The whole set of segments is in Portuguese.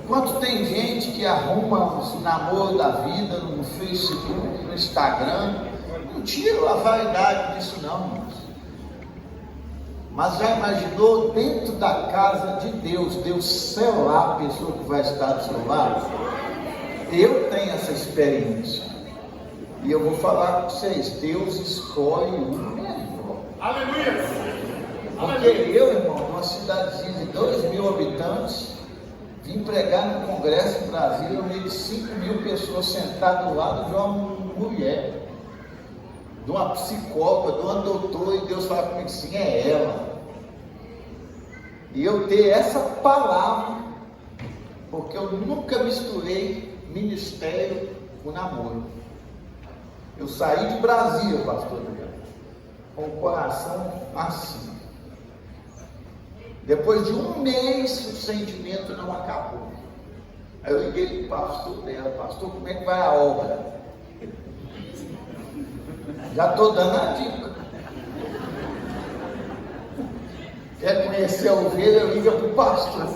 Enquanto tem gente que arruma os namoros da vida no Facebook, no Instagram, não tira a validade disso não, irmãos. Mas já imaginou dentro da casa de Deus selar a pessoa que vai estar do seu lado? Eu tenho essa experiência. E eu vou falar com vocês, Deus escolhe o melhor. Aleluia! Porque eu, irmão, numa cidadezinha de 2.000 habitantes, vim pregar no Congresso em Brasília, no meio de 5.000 pessoas sentadas do lado de uma mulher, de uma psicóloga, de uma doutora, e Deus fala comigo assim, é ela. E eu ter essa palavra, porque eu nunca misturei ministério com namoro. Eu saí de Brasília, pastor, com o coração assim. Depois de um mês, o sentimento não acabou. Aí eu liguei para o pastor dela, pastor, como é que vai a obra? Já estou dando a dica. Quer conhecer a ovelha, liga para o pastor.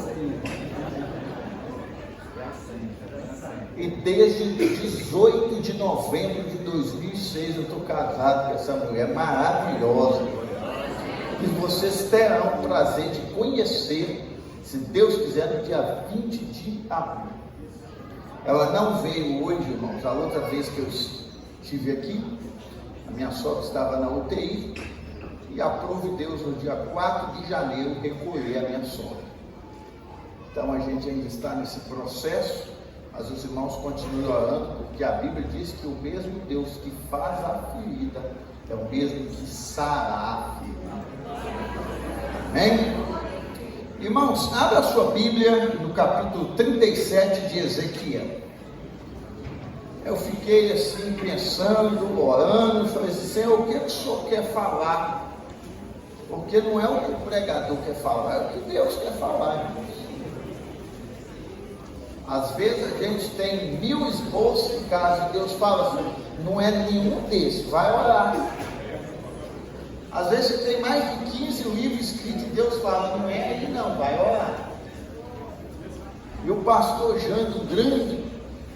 E desde 18 de novembro de 2006 eu estou casado com essa mulher maravilhosa. E vocês terão o prazer de conhecer, se Deus quiser, no dia 20 de abril. Ela não veio hoje, irmãos. A outra vez que eu estive aqui, a minha sogra estava na UTI, e aprove Deus no dia 4 de janeiro recolher a minha sogra. Então a gente ainda está nesse processo, mas os irmãos continuam orando, porque a Bíblia diz que o mesmo Deus que faz a ferida é o mesmo que sara a ferida. Amém? Irmãos, abra a sua Bíblia no capítulo 37 de Ezequiel. Eu fiquei assim pensando, orando, falei assim, Senhor, o que o Senhor quer falar? Porque não é o que o pregador quer falar, é o que Deus quer falar, irmãos. Às vezes a gente tem 1000 esboços em casa e Deus fala assim, não é nenhum desses, vai orar. Às vezes você tem mais de 15 livros escritos e Deus fala, não é ele não, vai orar. E o pastor Jânio, um grande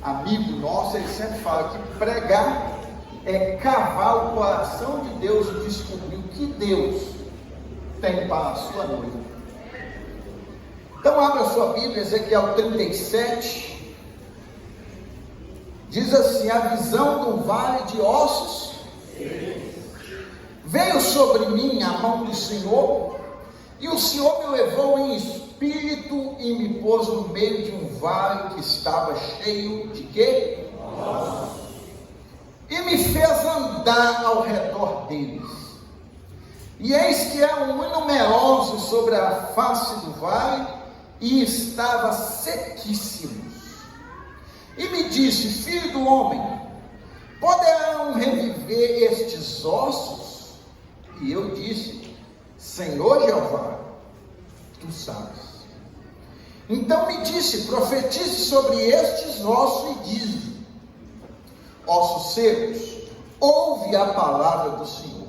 amigo nosso, ele sempre fala que pregar é cavar o coração de Deus e descobrir o que Deus tem para a sua noiva. Então abra a sua Bíblia, Ezequiel 37, diz assim, a visão do vale de ossos, veio sobre mim a mão do Senhor, e o Senhor me levou em espírito e me pôs no meio de um vale que estava cheio de quê? E me fez andar ao redor deles. E eis que eram numerosos sobre a face do vale, e estava sequíssimos. E me disse, filho do homem, poderão reviver estes ossos? E eu disse, Senhor Jeová, tu sabes. Então me disse, profetize sobre estes ossos e diz, ossos secos, ouve a palavra do Senhor.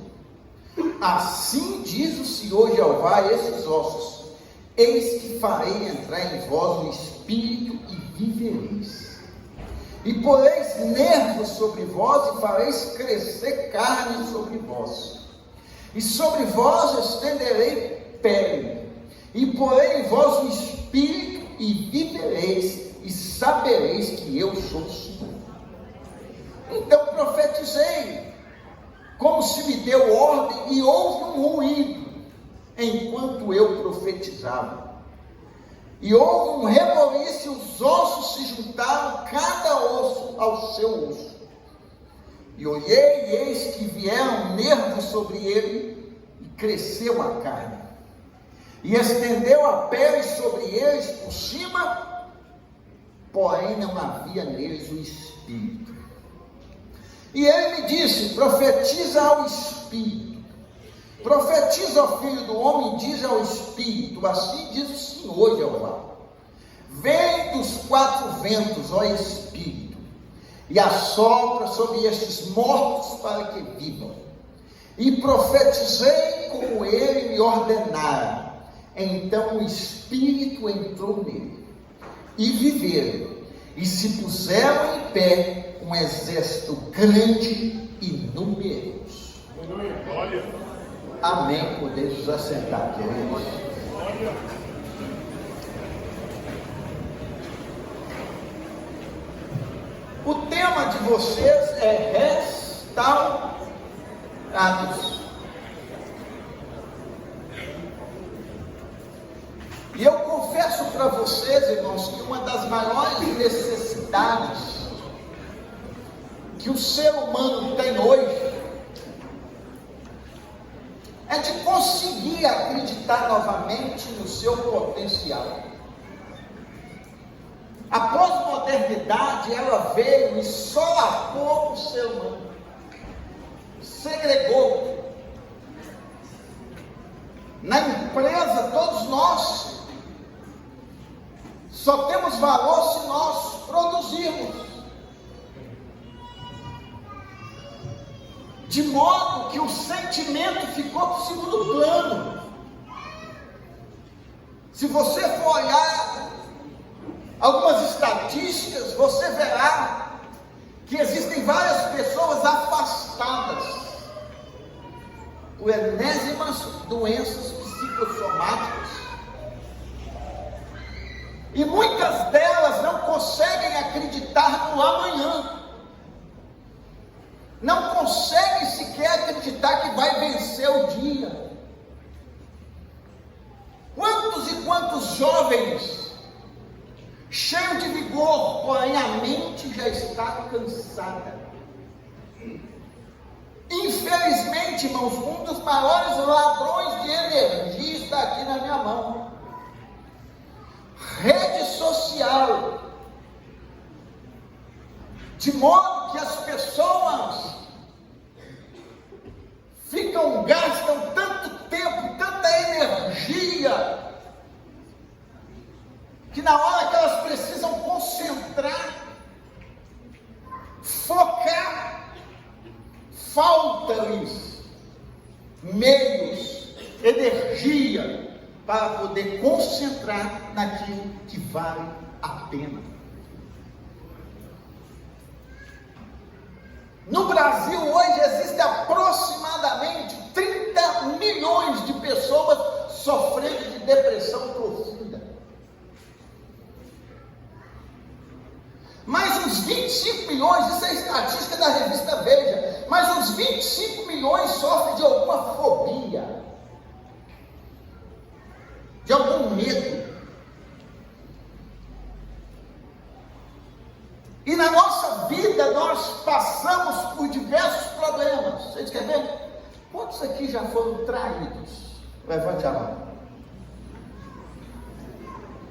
Assim diz o Senhor Jeová a esses ossos, eis que farei entrar em vós o espírito e vivereis. E poreis nervos sobre vós e fareis crescer carne sobre vós. E sobre vós estenderei pele. E porei em vós o espírito e vivereis e sabereis que eu sou o Senhor. Então profetizei, como se me deu ordem, e houve um ruído enquanto eu profetizava. E houve um reboliço, e os ossos se juntaram, cada osso ao seu osso. E olhei, e eis que vieram nervos sobre ele, e cresceu a carne. E estendeu a pele sobre eles por cima, porém não havia neles o espírito. E ele me disse, profetiza ao espírito. Profetiza ao filho do homem, diz ao espírito, assim diz o Senhor Jeová. Vem dos 4 ventos, ó espírito, e assopra sobre estes mortos para que vivam. E profetizei como ele me ordenara. Então o espírito entrou nele, e viveram, e se puseram em pé um exército grande e numeroso. Amém. Podemos nos assentar, queridos. O tema de vocês é restaurados. E eu confesso para vocês, irmãos, que uma das maiores necessidades que o ser humano tem hoje é de conseguir acreditar novamente no seu potencial. A pós-modernidade, ela veio e solapou o ser humano, segregou. Na empresa, todos nós só temos valor se nós produzirmos. De modo que o sentimento ficou para o segundo plano. Se você for olhar algumas estatísticas, você verá que existem várias pessoas afastadas por enésimas doenças psicossomáticas. E muitas delas não conseguem acreditar no amanhã. Não conseguem sequer acreditar que vai vencer o dia. Quantos e quantos jovens, cheios de vigor, porém a mente já está cansada. Infelizmente, irmãos, um dos maiores ladrões de energia está aqui na minha mão. Rede social. De modo que as pessoas gastam tanto tempo, tanta energia, que na hora que elas precisam concentrar, focar, falta-lhes meios, energia, para poder concentrar naquilo que vale a pena. No Brasil hoje existem aproximadamente 30 milhões de pessoas sofrendo de depressão profunda. Mais uns 25 milhões, isso é estatística da revista Veja, mais uns 25 milhões sofrem de alguma fobia, de algum medo. E na nossa vida nós passamos por diversos problemas. Vocês querem ver? Quantos aqui já foram traídos? Levante a mão.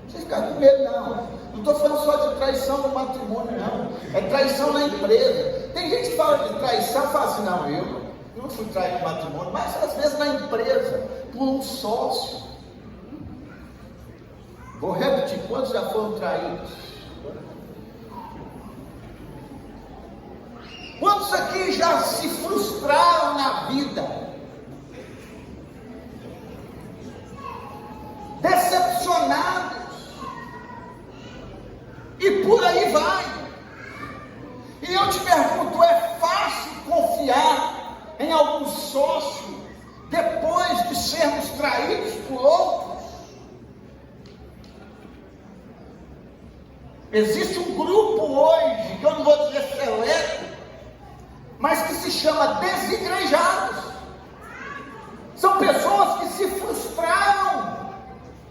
Vocês ficaram com medo, não. Não estou falando só de traição no matrimônio, não. É traição na empresa. Tem gente que fala de traição e fala assim, não, eu não fui traído no matrimônio, mas às vezes na empresa, por um sócio. Vou repetir, quantos já foram traídos? Quantos aqui já se frustraram na vida? Decepcionados? E por aí vai. E eu te pergunto, é fácil confiar em algum sócio depois de sermos traídos por outros? Existe um grupo hoje, que eu não vou dizer seleto, mas que se chama desigrejados. São pessoas que se frustraram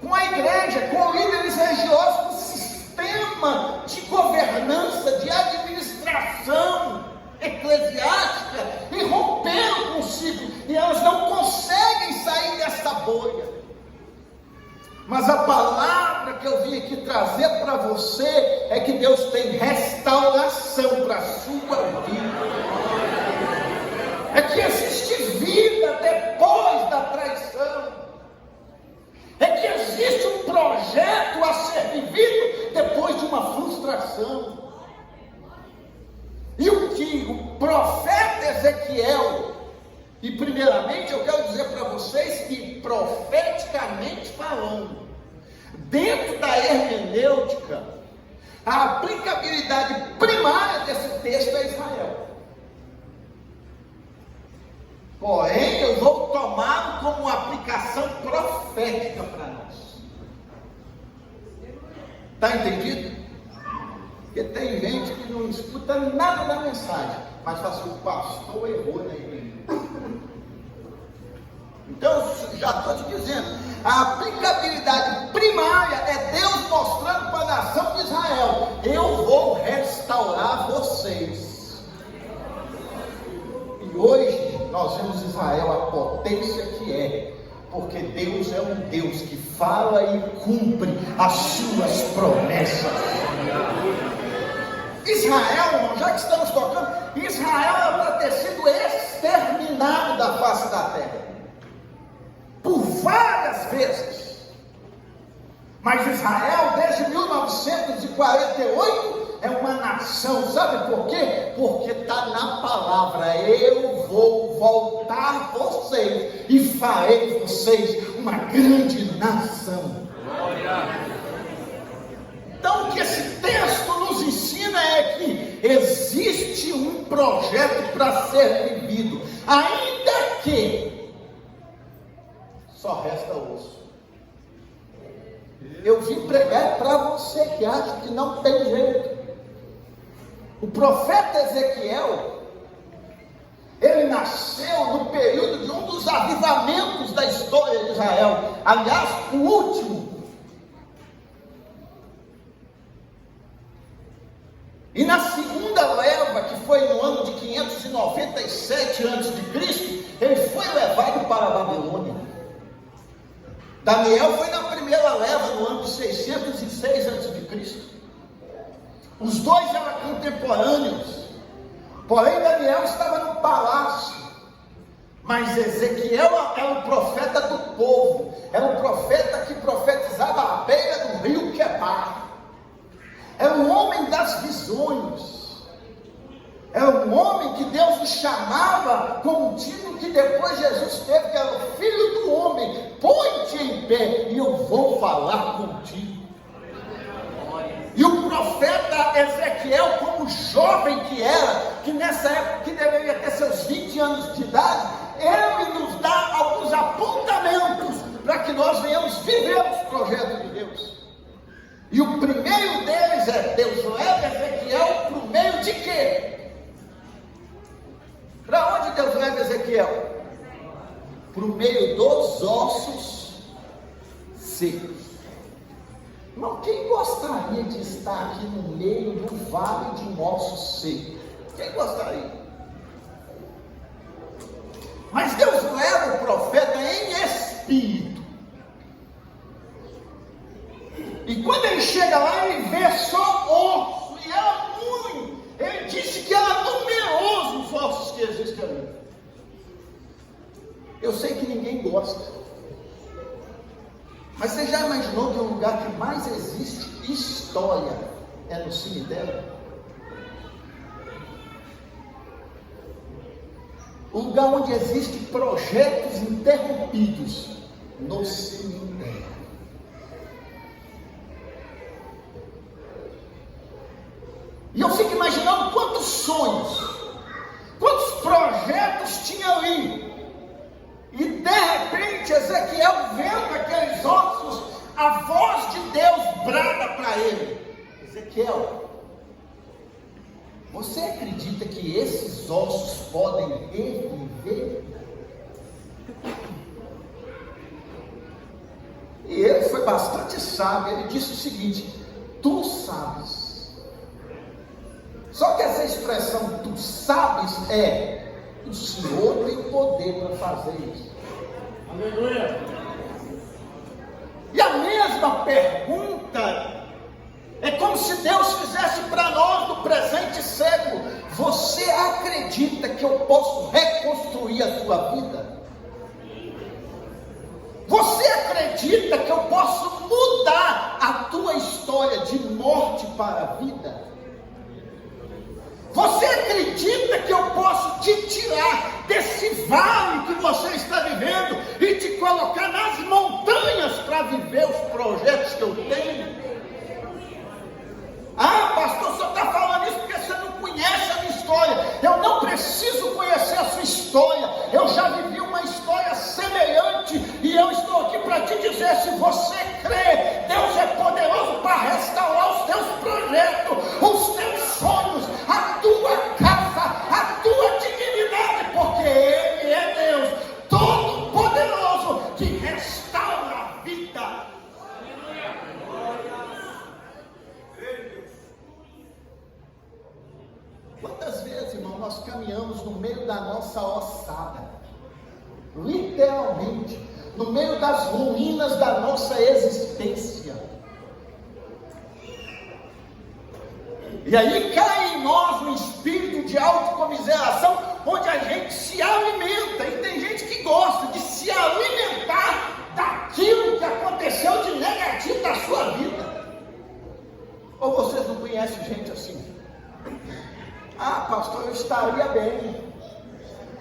com a igreja, com líderes religiosos, com o sistema de governança, de administração eclesiástica, e romperam consigo, e elas não conseguem sair dessa bolha. Mas a palavra que eu vim aqui trazer para você é que Deus tem restauração para a sua vida. É que existe vida depois da traição. É que existe um projeto a ser vivido depois de uma frustração. E o que o profeta Ezequiel, e primeiramente eu quero dizer para vocês que profeticamente falando, dentro da hermenêutica, A aplicabilidade primária desse texto é Israel. Porém, eu vou tomá-lo como uma aplicação profética para nós. Está entendido? Porque tem gente que não escuta nada da mensagem, mas fala assim: o pastor errou na igreja. Então, já estou te dizendo, a aplicabilidade primária é Deus mostrando para a nação de Israel: eu vou restaurar vocês. E hoje nós vemos Israel a potência que é, porque Deus é um Deus que fala e cumpre as suas promessas. Israel, já que estamos tocando, Israel é para ter sido exterminado da face da terra por várias vezes. Mas Israel, desde 1948, é uma nação. Sabe por quê? Porque está na palavra: eu vou voltar vocês e farei vocês uma grande nação. Então, o que esse texto nos ensina é que existe um projeto para ser vivido, ainda que só resta osso. Eu vim pregar para você que acha que não tem jeito. O profeta Ezequiel, ele nasceu no período de um dos avivamentos da história de Israel. Aliás, o último. E na segunda leva, que foi no ano de 597 a.C., ele foi levado para a Babilônia. Daniel foi na primeira leva, no ano de 606 a.C. Os dois eram contemporâneos, porém Daniel estava no palácio, mas Ezequiel era o profeta do povo, era um profeta que profetizava à beira do rio Quebar. Era um homem das visões, era um homem que Deus o chamava com um título que depois Jesus teve, que era o Filho do Homem. Põe-te em pé e eu vou falar contigo. E o profeta Ezequiel, como jovem que era, que nessa época que deveria ter seus 20 anos de idade, ele nos dá alguns apontamentos para que nós venhamos viver os projetos de Deus. E o primeiro deles é: Deus leva Ezequiel para o meio de quê? Para onde Deus leva Ezequiel? Para o meio dos ossos secos. Irmão, quem gostaria de estar aqui no meio do vale de um osso seco? Quem gostaria? Mas Deus leva o profeta em espírito. E quando ele chega lá, ele vê só osso, e era muito. Ele disse que era numeroso os ossos que existem ali. Eu sei que ninguém gosta, mas você já imaginou que o lugar que mais existe história é no cemitério? O lugar onde existem projetos interrompidos, no cemitério. E eu fico imaginando quantos sonhos, quantos projetos tinha ali. E de repente Ezequiel, vendo aqueles ossos, a voz de Deus brada para ele: Ezequiel, você acredita que esses ossos podem reviver? E ele foi bastante sábio. Ele disse o seguinte: tu sabes. Só que essa expressão tu sabes é: o Senhor tem poder para fazer isso. Aleluia. E a mesma pergunta é como se Deus fizesse para nós no presente século: você acredita que eu posso reconstruir a sua vida? Você acredita que eu posso mudar a tua história de morte para a vida? Você acredita que eu posso te tirar desse vale que você está vivendo e te colocar nas montanhas para viver os projetos que eu tenho? Ah, dizer: se você crê, Deus é poderoso para restaurar os teus projetos, os teus sonhos, a tua casa, a tua dignidade, porque Ele é Deus todo-poderoso que restaura a vida. Quantas vezes, irmão, nós caminhamos no meio da nossa ossada, literalmente, no meio das ruínas da nossa existência, e aí cai em nós um espírito de autocomiseração, onde a gente se alimenta, e tem gente que gosta de se alimentar daquilo que aconteceu de negativo na sua vida. Ou vocês não conhecem gente assim? Ah, pastor, eu estaria bem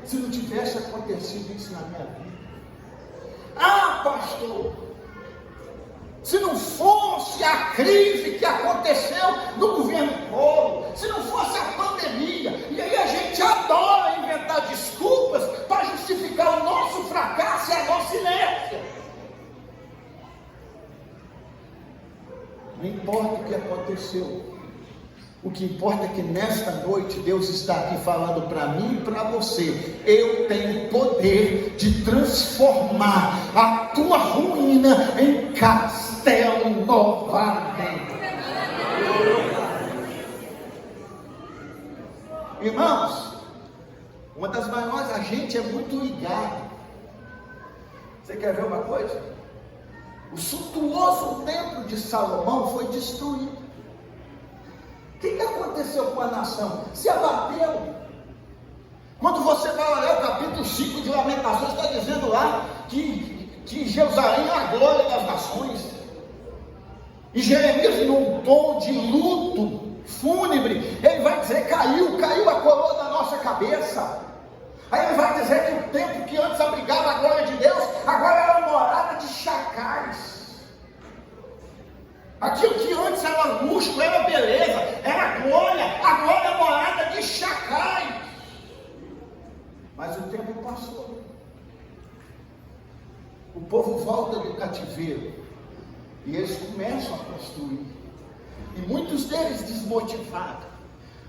se não tivesse acontecido isso na minha vida. Ah, pastor, se não fosse a crise que aconteceu no governo Collor, se não fosse a pandemia, e aí a gente adora inventar desculpas para justificar o nosso fracasso e a nossa inércia. Não importa o que aconteceu, o que importa é que nesta noite Deus está aqui falando para mim e para você: eu tenho poder de transformar a tua ruína em castelo novamente. Irmãos, uma das maiores, a gente é muito ligado. Você quer ver uma coisa? O suntuoso templo de Salomão foi destruído. O que aconteceu com a nação? Se abateu. Quando você vai olhar o capítulo 5 de Lamentações, está dizendo lá que Jerusalém é a glória das nações. E Jeremias, num tom de luto fúnebre, ele vai dizer: caiu a coroa da nossa cabeça. Aí ele vai dizer que o templo que antes abrigava a glória de Deus, agora é uma morada de chacais. Aquilo que antes era luxo, era beleza, era glória, agora é morada de chacais. Mas o tempo passou. O povo volta do cativeiro e eles começam a construir. E muitos deles desmotivados.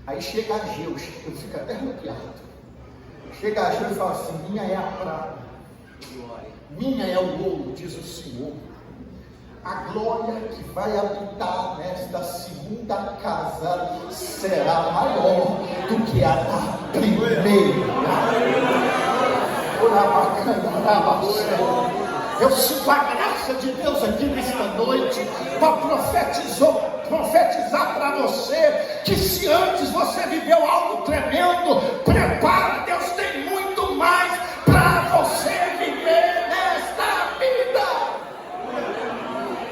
Aí chega Ageu, eu fico até arrepiado. Chega Ageu e fala assim: minha é a prata, minha é o ouro, diz o Senhor. A glória que vai habitar nesta segunda casa será maior do que a da primeira. Eu sinto a graça de Deus aqui nesta noite para profetizar para você que se antes você viveu algo tremendo, prepara, Deus tem muito mais para você viver nesta vida.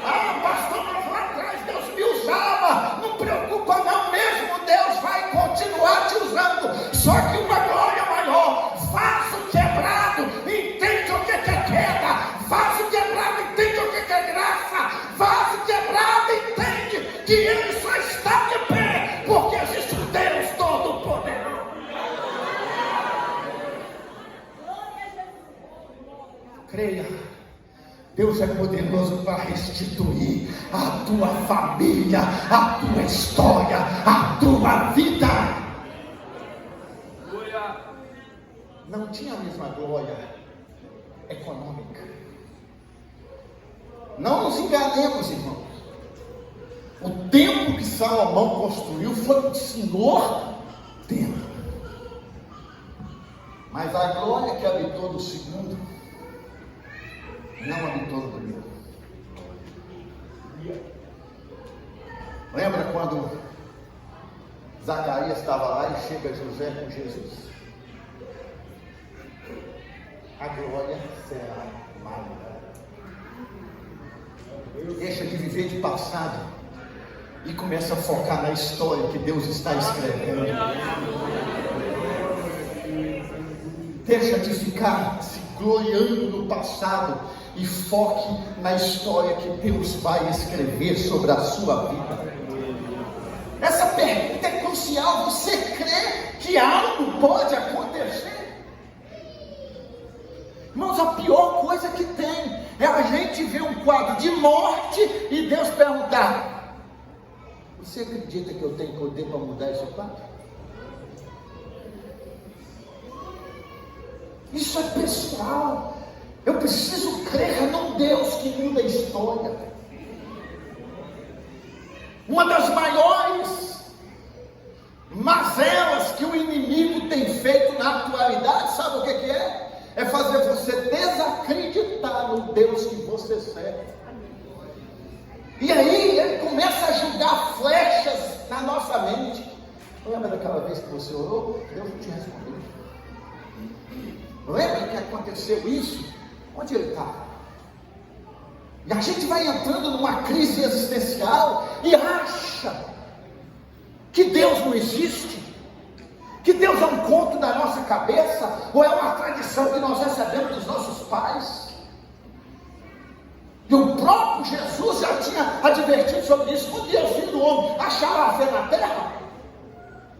Ah, pastor, mas lá atrás Deus me usava. Não preocupa não, mesmo Deus vai continuar te usando, só que uma glória maior. Vaso quebrado, entende o que é queda. Vaso quebrado, entende o que é graça. Vaso quebrado, entende que ele só está de pé porque existe um Deus todo-poderoso. Creia, Deus é poderoso para restituir a tua família, a tua história, a tua vida. Não tinha a mesma glória econômica. Não nos enganemos, irmãos. O templo que Salomão construiu foi um senhor templo. Mas a glória que habitou no segundo não habitou no primeiro. Lembra quando Zacarias estava lá e chega José com Jesus? A glória será maior. Deixa de viver de passado e começa a focar na história que Deus está escrevendo. Deixa de ficar se gloriando no passado e foque na história que Deus vai escrever sobre a sua vida. Essa pergunta é crucial. Você crê que algo pode acontecer? Irmãos, a pior coisa que tem É a gente ver um quadro de morte e Deus perguntar: você acredita que eu tenho poder para mudar esse quadro? Isso é pessoal. Eu preciso crer num Deus que muda a história. Uma das maiores mazelas que o inimigo tem feito na atualidade, sabe o que é? É fazer você desacreditar no Deus que você serve. E aí ele começa a jogar flechas na nossa mente. Lembra daquela vez que você orou? Deus não te respondeu. Lembra que aconteceu isso? Onde ele está? E a gente vai entrando numa crise existencial e acha que Deus não existe, que Deus é um conto da nossa cabeça, ou é uma tradição que nós recebemos dos nossos pais. E o próprio Jesus já tinha advertido sobre isso. Quando o Filho do Homem achará fé na terra.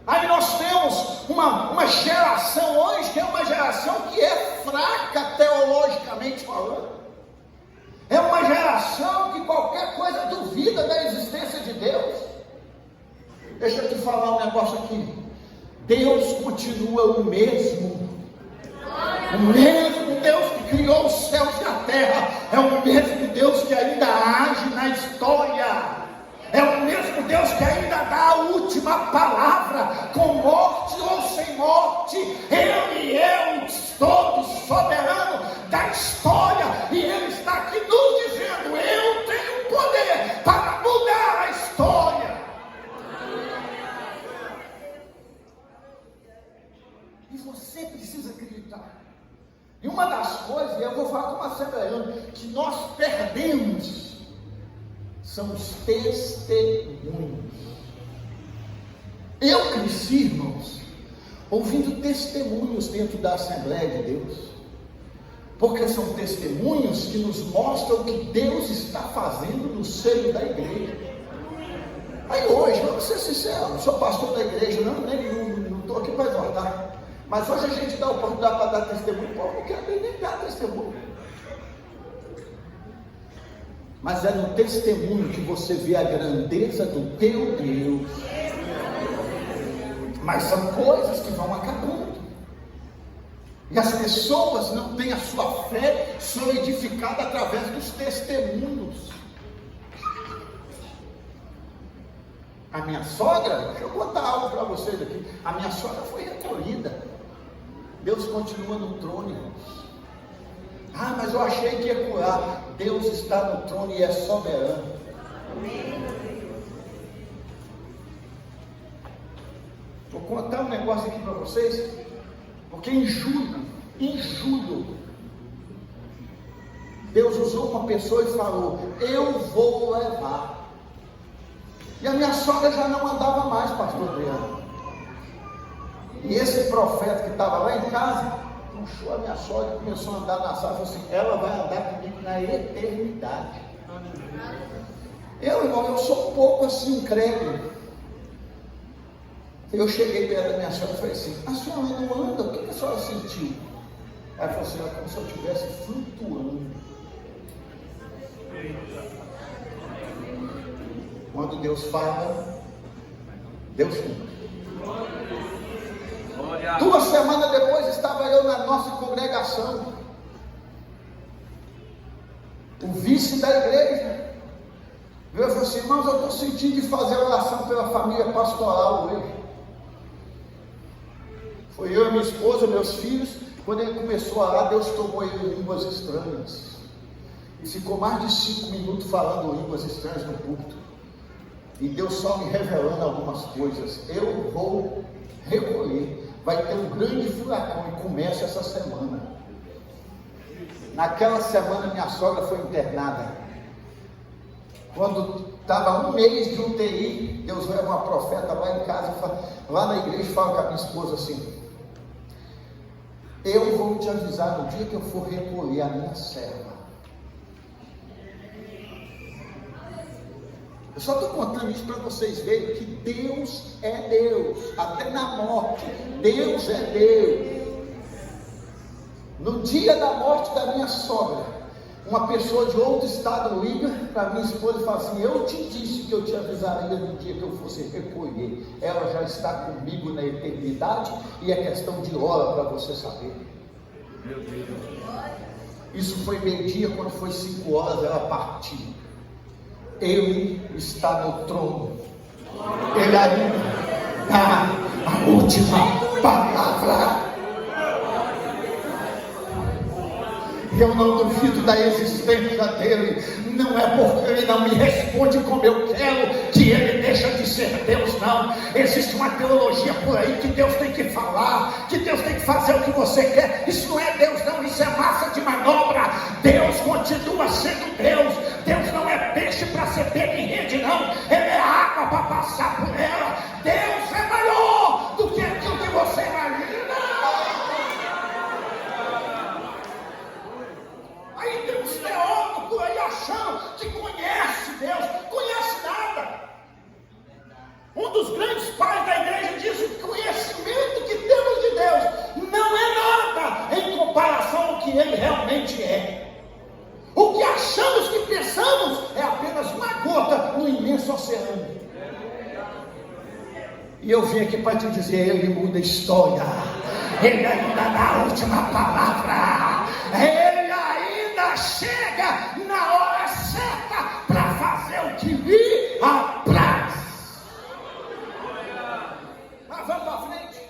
Aí nós temos uma geração hoje, que é uma geração que é fraca teologicamente falando. É uma geração que qualquer coisa duvida da existência de Deus. Deixa eu te falar um negócio aqui. Deus continua o mesmo Deus que criou os céus e a terra, é o mesmo Deus que ainda age na história, é o mesmo Deus que ainda dá a última palavra, com morte ou sem morte. Ele é o todo soberano da história, e Ele está aqui nos dizendo: eu tenho poder para mudar a história. E você precisa acreditar. E uma das coisas, e eu vou falar como assembleano, que nós perdemos são os testemunhos. Eu cresci, irmãos, ouvindo testemunhos dentro da Assembleia de Deus, porque são testemunhos que nos mostram o que Deus está fazendo no seio da igreja. Aí hoje, vamos ser sinceros, não sou pastor da igreja, não estou aqui para exortar. Mas hoje a gente dá oportunidade para dar testemunho, o povo não quer nem dar testemunho. Mas é no testemunho que você vê a grandeza do teu Deus. Mas são coisas que vão acabando. E as pessoas não têm a sua fé solidificada através dos testemunhos. A minha sogra, deixa eu contar algo para vocês aqui. A minha sogra foi recolhida. Deus continua no trono, irmãos. Ah, mas eu achei que ia curar. Deus está no trono e é soberano. Vou contar um negócio aqui para vocês, porque em julho, Deus usou uma pessoa e falou: eu vou levar. E a minha sogra já não andava mais, pastor Adriano. E esse profeta que estava lá em casa, puxou a minha sogra e começou a andar na sala, falou assim: ela vai andar comigo na eternidade. Irmão, eu sou um pouco assim, incrédulo. Eu cheguei perto da minha sogra e falei assim: a senhora não anda? O que a senhora sentiu? Ela falou assim: é como se eu estivesse flutuando. Quando Deus fala, Deus cumpre. 2 semanas depois estava eu na nossa congregação. O vice da igreja veio e falou assim: irmãos, eu estou sentindo de fazer oração pela família pastoral hoje. Foi eu e minha esposa, meus filhos. Quando ele começou a orar, Deus tomou ele em línguas estranhas. E ficou mais de 5 minutos falando línguas estranhas no púlpito. E Deus só me revelando algumas coisas. Eu vou recolher. Vai ter um grande furacão e começa essa semana. Naquela semana minha sogra foi internada. Quando estava 1 mês de UTI, Deus leva uma profeta lá em casa, lá na igreja, fala com a minha esposa assim: eu vou te avisar no dia que eu for recolher a minha serva. Eu só estou contando isso para vocês verem que Deus é Deus, até na morte, Deus é Deus. No dia da morte da minha sogra, uma pessoa de outro estado liga para minha esposa e fala assim: eu te disse que eu te avisaria no dia que eu fosse recolher. Ela já está comigo na eternidade e é questão de hora para você saber. Meu Deus. Isso foi meio-dia, quando foi 5 horas ela partiu. Ele está no trono. Ele ainda dá a última palavra. Eu não duvido da existência dele. Não é porque ele não me responde como eu quero que ele deixa de ser Deus, não. Existe uma teologia por aí que Deus tem que falar, que Deus tem que fazer o que você quer. Isso não é Deus, não. Isso é massa de manobra. Deus continua sendo Deus. Deus não é peixe para ser pego em rede, não. Ele é água para passar por ela. Deus é maior do que aquilo que você imagina. Aí tem uns teólogos por aí achando que conhece Deus. Conhece nada. Um dos grandes pais da igreja diz: o conhecimento que temos de Deus não é nada em comparação ao que Ele realmente é. O que achamos que pensamos é apenas uma gota no imenso oceano. E eu vim aqui para te dizer: Ele muda a história. Ele ainda dá a última palavra. Ele ainda chega na hora certa para fazer o que lhe apraz. Mas vamos para frente.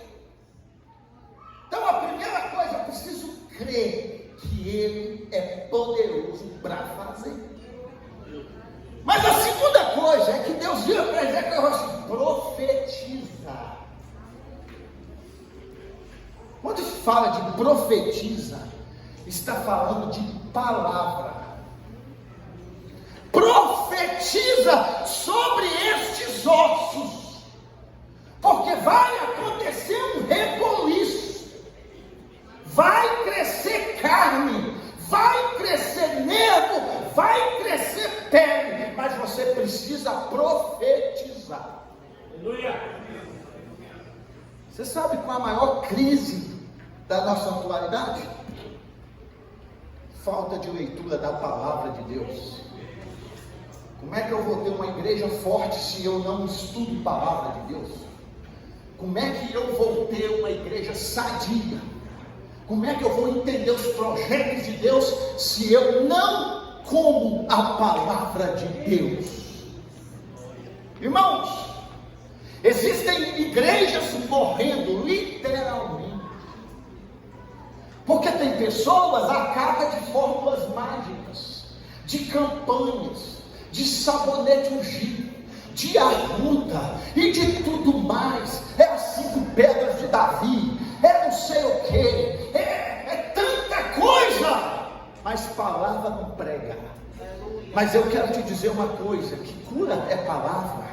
Então a primeira coisa, eu preciso crer que Ele é poderoso para fazer. Mas a segunda coisa é que Deus vira para ele e fala assim: profetiza. Quando se fala de profetiza, está falando de palavra. Profetiza sobre estes ossos, porque vai acontecer um reboliço, vai crescer carne, vai crescer nervo, vai crescer pele, mas você precisa profetizar. Aleluia. Você sabe qual é a maior crise da nossa atualidade? Falta de leitura da palavra de Deus. Como é que eu vou ter uma igreja forte se eu não estudo a palavra de Deus? Como é que eu vou ter uma igreja sadia? Como é que eu vou entender os projetos de Deus se eu não como a palavra de Deus? Irmãos, existem igrejas morrendo literalmente, porque tem pessoas à capa de fórmulas mágicas, de campanhas, de sabonete ungido, de arruda e de tudo mais. É as 5 pedras de Davi, é não sei o que, é tanta coisa, mas palavra não prega. Mas eu quero te dizer uma coisa: que cura é palavra,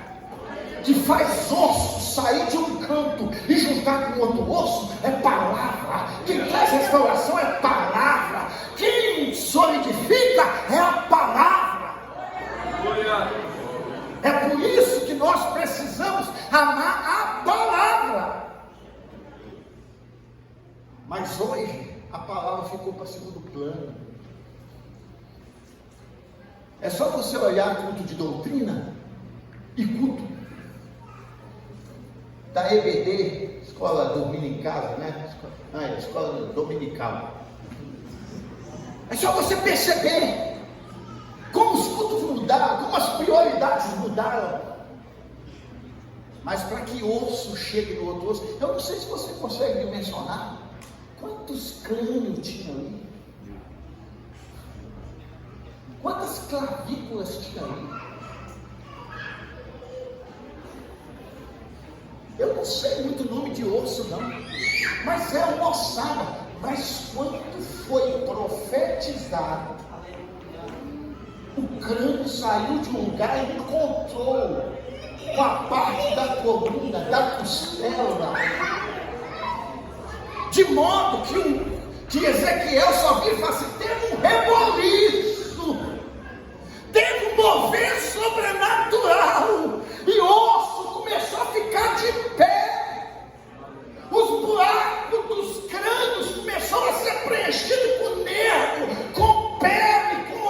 que faz osso sair de um canto e juntar com outro osso é palavra, quem traz restauração é palavra, quem solidifica é a palavra. É por isso que nós precisamos amar a palavra. Mas hoje a palavra ficou para segundo plano. É só você olhar culto de doutrina e culto da EBD, escola dominical, né? Escola dominical. É só você perceber como os cultos mudaram, como as prioridades mudaram. Mas para que osso chegue no outro osso, eu não sei se você consegue mencionar quantos crânios tinha ali, quantas clavículas tinha ali. Eu não sei muito nome de osso não, mas é uma ossada. Mas quando foi profetizado, o crânio saiu de um lugar e encontrou com a parte da coluna, da costela, de modo que Ezequiel só viu e falou assim: teve um reboliço, teve um mover sobrenatural, e osso começou a ficar de pé, os buracos dos crânios começaram a ser preenchidos com nervo, com pele, com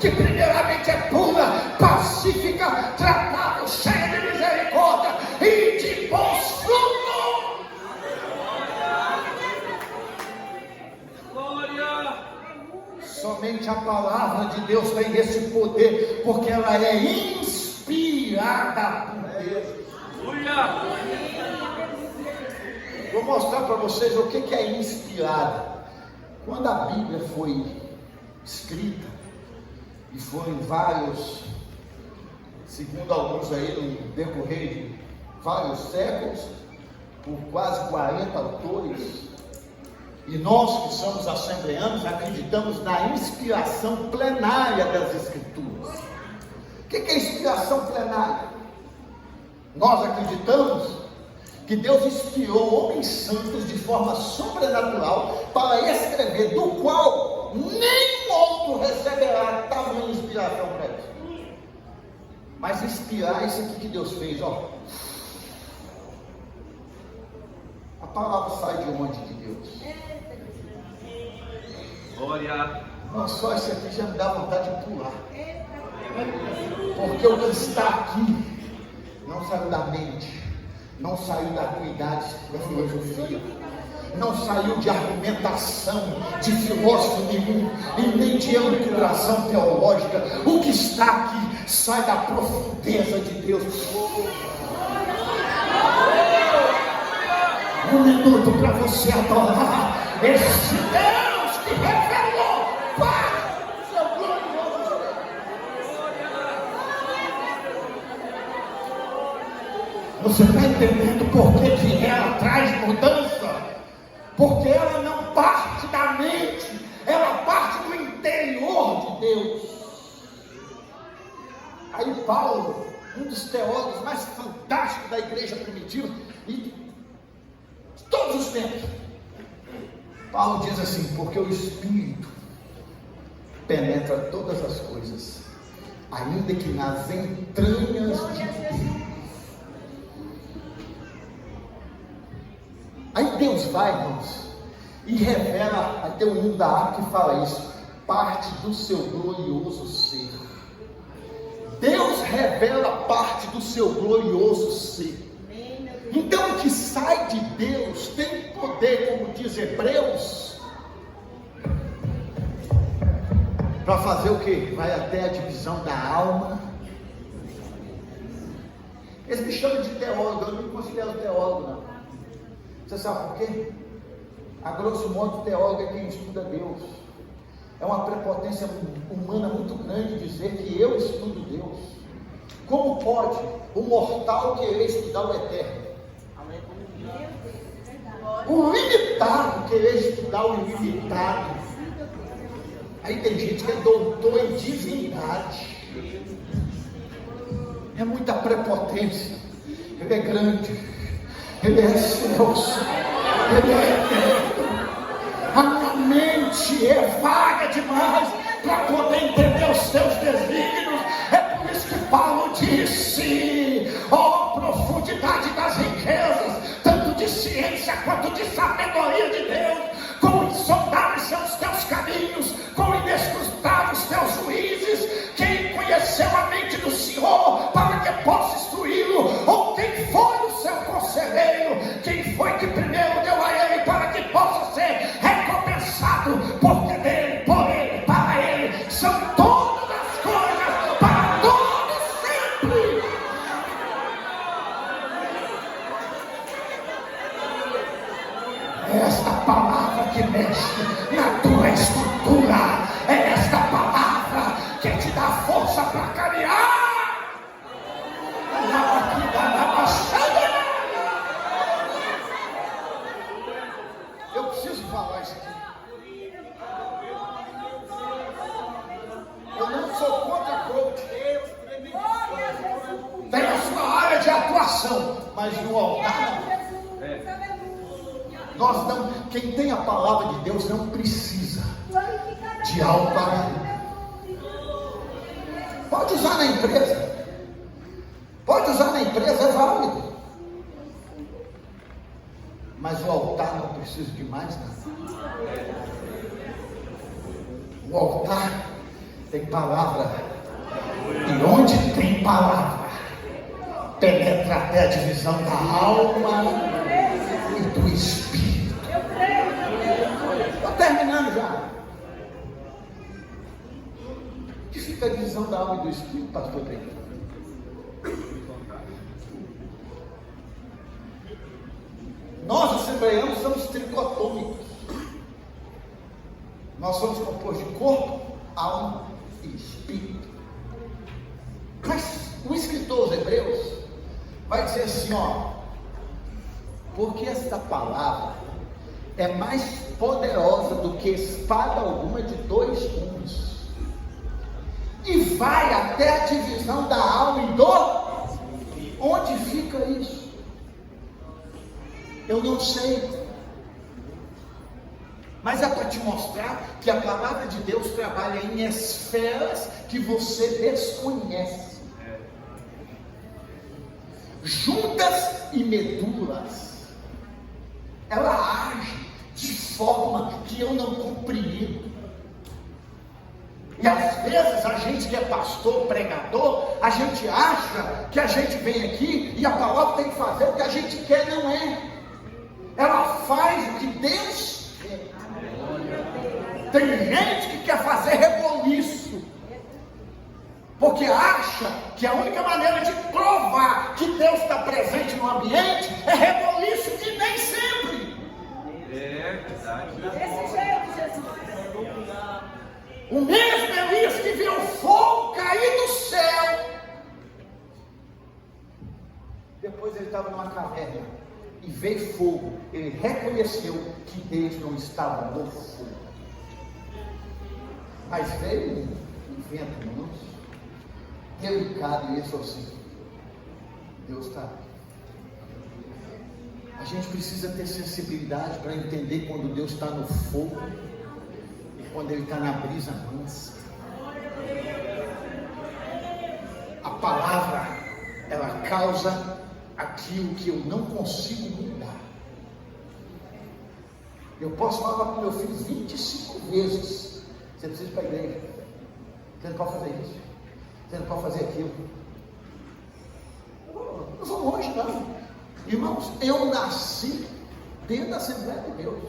que primeiramente é pura, pacífica, tratável, cheia de misericórdia e de bons frutos. Somente a palavra de Deus tem esse poder, porque ela é inspirada por Deus. Vou mostrar para vocês o que é inspirada. Quando a Bíblia foi escrita, e foram vários, segundo alguns aí, no decorrer de vários séculos, por quase 40 autores, e nós que somos assembleanos acreditamos na inspiração plenária das Escrituras. O que é inspiração plenária? Nós acreditamos que Deus inspirou homens santos de forma sobrenatural para escrever, do qual nenhum outro receberá tamanha inspiração para isso. Mas inspirar é isso aqui que Deus fez, ó. A palavra sai de onde de Deus? Glória. Não, só isso aqui já me dá vontade de pular. Porque o que está aqui não saiu da mente, não saiu da acuidade da filosofia, não saiu de argumentação de filósofo nenhum, e nem de elucubração teológica. O que está aqui sai da profundeza de Deus. Um minuto para você adorar esse Deus que revelou para o seu glorioso Deus. Você está entendendo por que ela traz mudança? Porque ela não parte da mente, ela parte do interior de Deus. Aí Paulo, um dos teólogos mais fantásticos da igreja primitiva, e de todos os tempos, Paulo diz assim: porque o Espírito penetra todas as coisas, ainda que nas entranhas de Deus. Aí Deus vai, irmãos, e revela, aí tem um hino da harpa que fala isso, parte do seu glorioso ser. Deus revela parte do seu glorioso ser. Então o que sai de Deus tem poder, como diz Hebreus, para fazer o que? Vai até a divisão da alma. Eles me chamam de teólogo, eu não me considero teólogo não. Você sabe por quê? A grosso modo, teólogo é quem estuda Deus. É uma prepotência humana muito grande dizer que eu estudo Deus. Como pode o mortal querer estudar o eterno? O limitado querer estudar o ilimitado. Aí tem gente que é doutor em divindade. É muita prepotência. Ele é grande. Ele é excelso, Ele é eterno. A minha mente é vaga demais para poder entender os seus desígnios. É por isso que Paulo disse: ó, profundidade das riquezas, tanto de ciência quanto de sabedoria de Deus, quão insondáveis são os teus caminhos, quão inescrutáveis os teus juízes. Quem conheceu a mente do Senhor para que possa instruí-lo? Ou quem foi o seu conselheiro? Quem foi que primeiro deu a ele para que possa ser recompensado? Porque dele, por ele, para ele são todas as coisas, para todos sempre. É esta palavra que mexe na tua estrutura. É esta palavra que te dá força para caminhar. Eu preciso falar isso aqui. Eu não sou contra coach. Tem a sua área de atuação, mas no altar nós não. Quem tem a palavra de Deus não precisa de altar. Pode usar na empresa. Pode usar na empresa, é válido. Mas o altar não precisa de mais nada. O altar Tem palavra. E onde tem palavra, penetra até a divisão da alma e do espírito. Estou terminando já. O que fica a divisão da alma e do espírito, pastor Pedro? Nós, assembleianos, somos tricotômicos. Nós somos compostos de corpo, alma e espírito. Mas o escritor aos Hebreus vai dizer assim, ó, porque esta palavra é mais poderosa do que espada alguma de dois gumes, e vai até a divisão da alma e do... Onde fica isso? Eu não sei. Mas é para te mostrar que a palavra de Deus trabalha em esferas que você desconhece. Juntas e medulas. Ela age de forma que eu não compreendo. E às vezes a gente que é pastor, pregador, a gente acha que a gente vem aqui e a palavra tem que fazer o que a gente quer, não é. Ela faz o que Deus quer. Tem gente que quer fazer reboliço, porque acha que a única maneira de provar que Deus está presente no ambiente é reboliço, e nem sempre. É verdade. Desse jeito, Jesus. O mesmo Elias que viu fogo cair do céu, depois ele estava numa caverna e veio fogo. Ele reconheceu que Deus não estava no fogo, mas veio um vento manso, delicado, e ele falou assim: Deus está aqui. A gente precisa ter sensibilidade para entender quando Deus está no fogo e quando Ele está na brisa mansa. A palavra, ela causa aquilo que eu não consigo mudar. Eu posso falar para o meu filho 25 vezes: você precisa ir para a igreja, você não pode fazer isso, você não pode fazer aquilo. Eu vou longe, não. Irmãos, eu nasci dentro da Assembleia de Deus.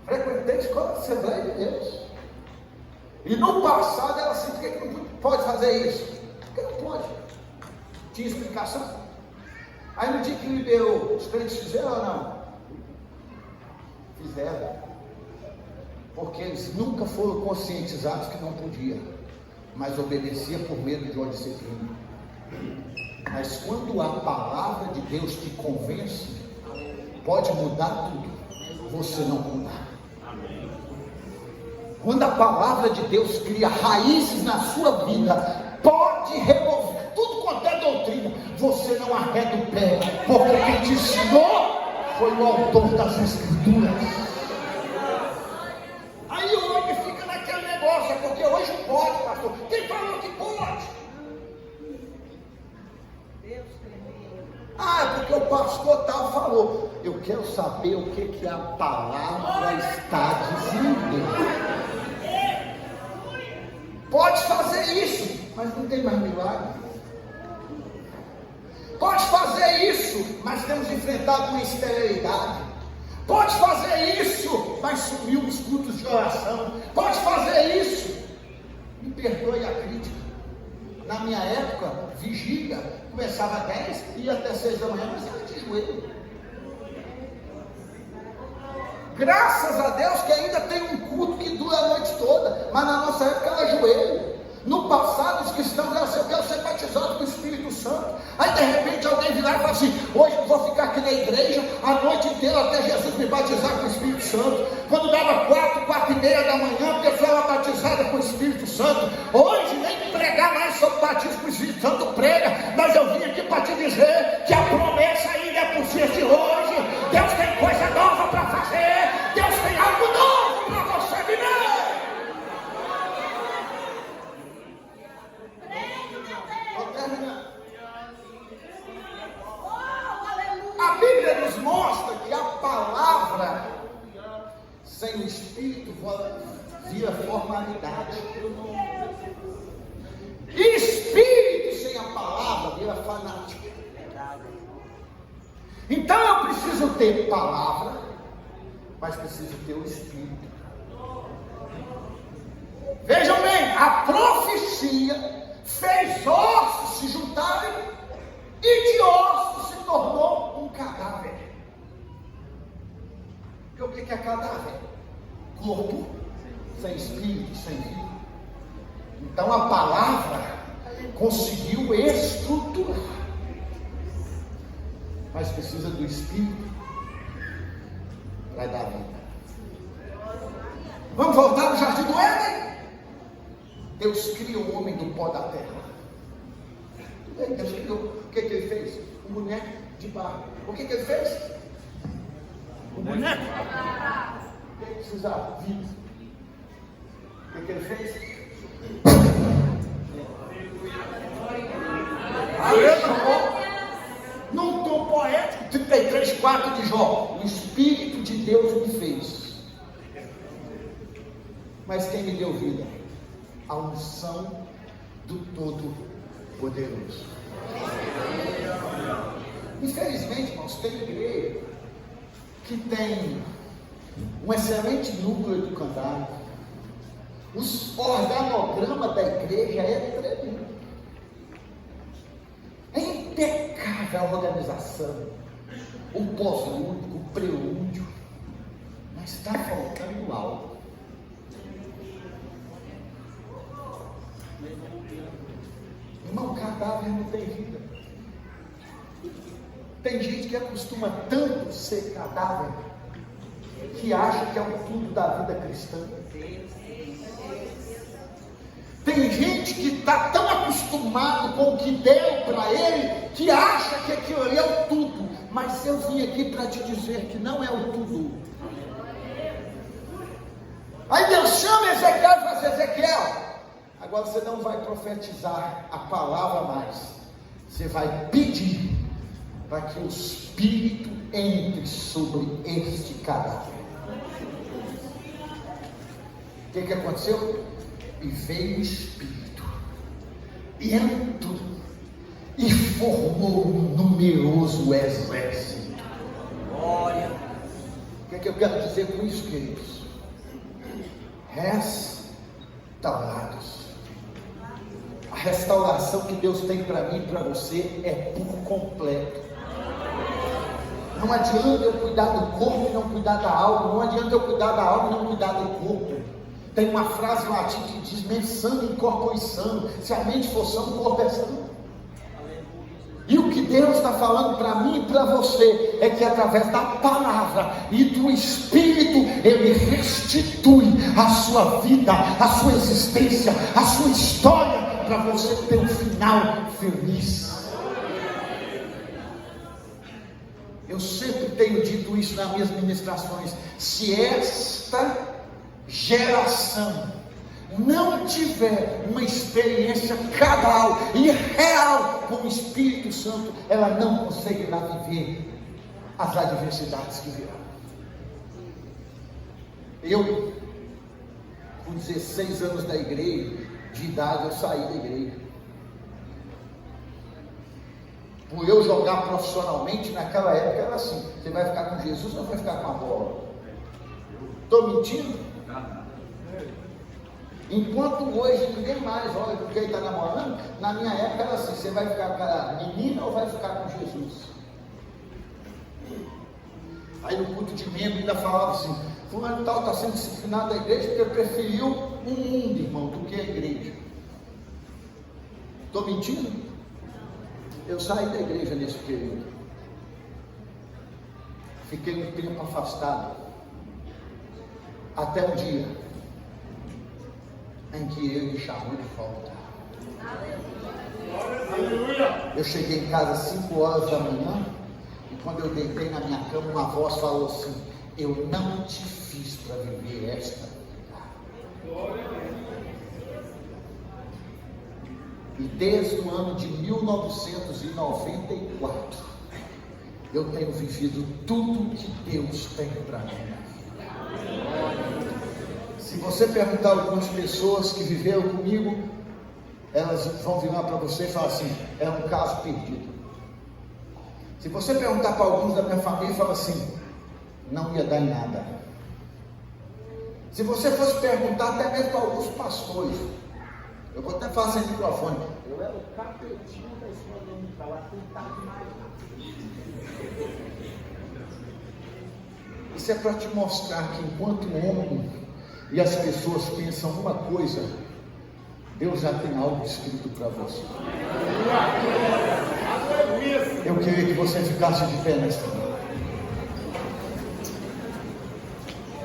Frequentei a escola da Assembleia de Deus. E no passado era assim: por que não pode fazer isso? Porque não pode. Tinha explicação. Aí no dia que liberou, os crentes fizeram ou não? Fizeram. Porque eles nunca foram conscientizados que não podia, mas obedecia por medo de uma disciplina. Mas quando a palavra de Deus te convence, pode mudar tudo, você não mudar. Quando a palavra de Deus cria raízes na sua vida, pode remover tudo quanto é doutrina, você não arreda o pé, porque quem te ensinou foi o autor das Escrituras. Aí o homem fica naquele negócio: porque hoje pode, pastor. Quem falou que pode? Ah, é porque o pastor tal falou. Eu quero saber o que a palavra está dizendo. Pode fazer isso, mas não tem mais milagre. Pode fazer isso, mas temos enfrentado uma esterilidade. Pode fazer isso, mas sumiu os cultos de oração. Pode fazer isso. Me perdoe a crítica. Na minha época, vigília começava às 10 e ia até 6 da manhã, mas era de joelho. Graças a Deus que ainda tem um culto que dura a noite toda, mas na nossa época era joelho. No passado, os cristãos eram assim: eu quero ser batizado com o Espírito Santo. Aí de repente alguém virar e falar assim: hoje eu vou ficar aqui na igreja a noite inteira até Jesus me batizar com o Espírito Santo. Quando dava 4h30 da manhã, a pessoa era batizada com o Espírito Santo. Hoje nem pregar mais sobre batismo com o Espírito Santo prega, mas eu vim aqui para te dizer que a promessa ainda é por dias de hoje. Deus tem coisa nova para fazer. Deus tem algo novo para você viver. A Bíblia nos mostra que a palavra sem o Espírito vira formalidade. Espírito sem a palavra vira fanático. Então eu preciso ter palavra, mas preciso ter o Espírito. Vejam bem, a profecia fez ossos se juntarem e de ossos se tornou um cadáver. Porque o que é cadáver? Corpo sem espírito, sem vida. Então a palavra conseguiu estruturar, mas precisa do Espírito para dar vida. Vamos voltar ao jardim do Éden? Deus cria o homem do pó da terra. Deus criou. O que ele fez? Um boneco de barro. O que ele fez? Um boneco. Ele precisava de vida. O que ele fez? Aí chamou, num tom poético, 33:4 de Jó: o Espírito de Deus me fez. Mas quem me deu vida? A unção do Todo-Poderoso. Infelizmente, irmãos, tem igreja que tem um excelente núcleo educandário. O organograma da igreja é tremendo. É impecável a organização, o pós-lúdico, o prelúdio, mas está faltando algo. Irmão, cadáver não tem vida. Tem gente que acostuma tanto ser cadáver que acha que é o tudo da vida cristã. Tem gente que está tão acostumado com o que deu para ele que acha que aquilo ali é o tudo. Mas eu vim aqui para te dizer que não é o tudo. Aí Deus chama Ezequiel e fala assim: Ezequiel, agora você não vai profetizar a palavra mais. Você vai pedir para que o Espírito entre sobre este cadáver. O que aconteceu? E veio o Espírito, e entrou, e formou um numeroso exército. Glória! O que eu quero dizer com isso, queridos? Restaurados. A restauração que Deus tem para mim e para você é por completo. Não adianta eu cuidar do corpo e não cuidar da alma. Não adianta eu cuidar da alma e não cuidar do corpo. Tem uma frase em latim que diz: mens sana in corpore sano. Se a mente for sã, o corpo é sano. E o que Deus está falando para mim e para você é que através da palavra e do Espírito Ele restitui a sua vida, a sua existência, a sua história, para você ter um final feliz. Eu sempre tenho dito isso nas minhas ministrações: se esta geração não tiver uma experiência cabal e real com o Espírito Santo, ela não conseguirá viver as adversidades que virão. Eu, com 16 anos de idade, eu saí da igreja. Por eu jogar profissionalmente, naquela época era assim: você vai ficar com Jesus ou vai ficar com a bola? Estou mentindo? Enquanto hoje ninguém mais olha porque ele está namorando, na minha época era assim: você vai ficar com a menina ou vai ficar com Jesus? Aí no culto de membro ainda falava assim: fulano tal está sendo disciplinado da igreja porque preferiu o mundo, irmão, do que a igreja. Estou mentindo? Eu saí da igreja nesse período. Fiquei um tempo afastado, até um dia em que Ele me chamou de volta. Eu cheguei em casa às 5 horas da manhã, e quando eu deitei na minha cama, uma voz falou assim: eu não te fiz para viver esta vida. E desde o ano de 1994, eu tenho vivido tudo que Deus tem para mim. Se você perguntar a algumas pessoas que viveram comigo, elas vão virar para você e falar assim: é um caso perdido. Se você perguntar para alguns da minha família, fala assim: não ia dar em nada. Se você fosse perguntar até mesmo para alguns pastores, eu vou até falar sem microfone, eu era o capetinho da escola dominical, lá tentava demais. Isso é para te mostrar que enquanto o homem e as pessoas pensam uma coisa, Deus já tem algo escrito para você. Eu queria que você ficasse de pé nesta manhã.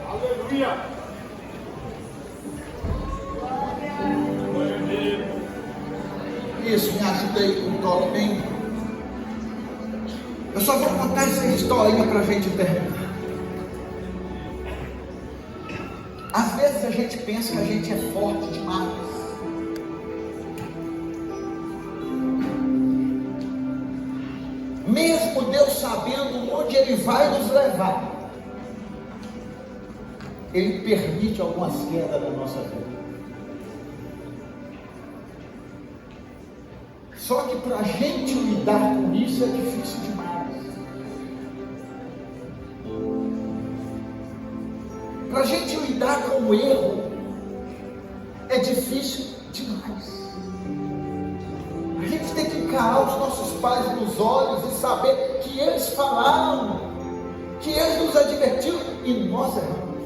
Aleluia! Isso, me ajuda aí com o toque bem. Eu só vou contar essa historinha para a gente terminar. Às vezes a gente pensa que a gente é forte demais. Mesmo Deus sabendo onde Ele vai nos levar, Ele permite algumas quedas na nossa vida. Só que para a gente lidar com isso é difícil demais. Para a gente lidar com o erro é difícil demais. A gente tem que encarar os nossos pais nos olhos e saber que eles falaram, que eles nos advertiram e nós erramos.